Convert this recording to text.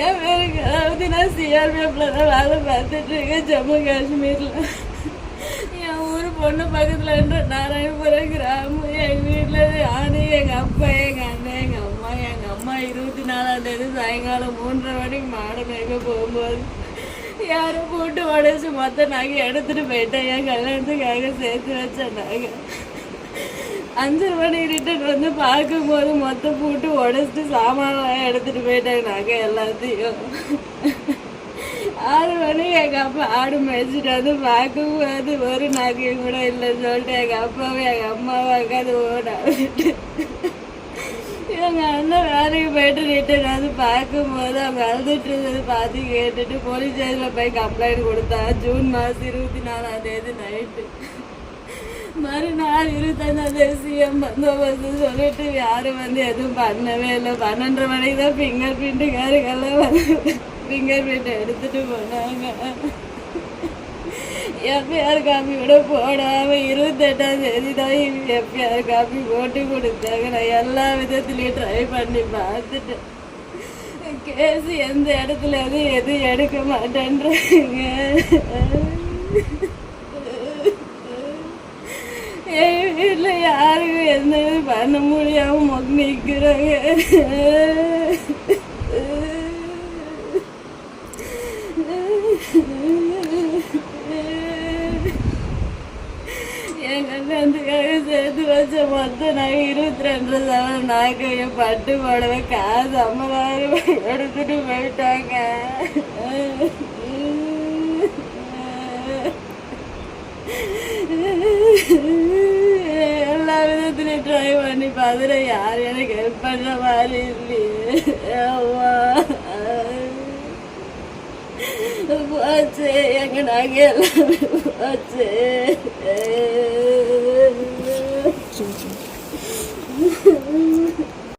என் பேருக்கு அதாவது நான் சிஆர்பிஎஃப்ல தான் வேலை பார்த்துட்டு இருக்கேன் ஜம்மு காஷ்மீரில். என் ஊர் பொண்ணு பக்கத்துலன்ற நாராயணபுரம் கிராமம். எங்கள் வீட்டில் நானு, எங்கள் அப்பா, எங்கள் அண்ணன், எங்கள் அம்மா. எங்கள் அம்மா 24ஆம் தேதி சாயங்காலம் 3:30 மணிக்கு மாடு மேய்க்க போகும்போது யாரோ போட்டு உடச்சி மொத்த நகை எடுத்துகிட்டு போயிட்டேன். என் கல்யாணத்துக்காக சேர்த்து வச்சேன் நகை. 5 மணி ரிட்டன் வந்து பார்க்கும்போது மொத்தம் போட்டு உடச்சிட்டு சாமான்லாம் எடுத்துகிட்டு போயிட்டாங்க நகை எல்லாத்தையும். 6 மணிக்கு எங்கள் அப்பா ஆடு மேய்ச்சிட்டு வந்து பார்க்கும்போது ஒரு நகையும் கூட இல்லைன்னு சொல்லிட்டு எங்கள் அப்பாவும் எங்கள் அம்மாவும் உட்காந்து ஓடாவிட்டு எங்கள் அண்ணன் வேலைக்கு போயிட்டு ரிட்டன் வந்து பார்க்கும்போது அவங்க அழுதுட்டு இருந்தது பார்த்து கேட்டுட்டு போலீஸ் ஸ்டேஷனில் போய் கம்ப்ளைண்ட் கொடுத்தா. ஜூன் மாதம் 24ஆம் தேதி நைட்டு. மறுநாள் 25ஆம் தேதி சிஎம் பந்தோபஸ்து சொல்லிட்டு யாரும் வந்து எதுவும் பண்ணவே இல்லை. 12:30 மணிக்கு தான் ஃபிங்கர் பிரிண்ட்டுக்காரங்கெல்லாம் வந்து ஃபிங்கர் பிரிண்ட் எடுத்துகிட்டு போனாங்க. எஃப்ஐஆர் காப்பி கூட போடாமல் 28ஆம் தேதி தான் எஃப்ஐஆர் காப்பி போட்டு கொடுத்தாங்க. நான் எல்லா விதத்துலேயும் ட்ரை பண்ணி பார்த்துட்டேன். கேஸ் எந்த இடத்துல எதுவும் எடுக்க மாட்டேன்றாங்க. என் வீட்டில் யாருக்கும் எந்த இது பண்ண முடியாமல் நிற்கிறாங்க. என் கல்யாணத்துக்காக சேர்த்து வச்ச மொத்தம் நகை 22 சவரன் நகையை பட்டு புடவை காசு 50,000 எடுத்துட்டு போயிட்டாங்க. எல்லா விதத்துலையும் ட்ரை பண்ணி பார்த்துட்டு யாரும் எனக்கு ஹெல்ப் பண்ணுற மாதிரி இல்லையே. போச்சு எங்க நகை எல்லாமே போச்சு.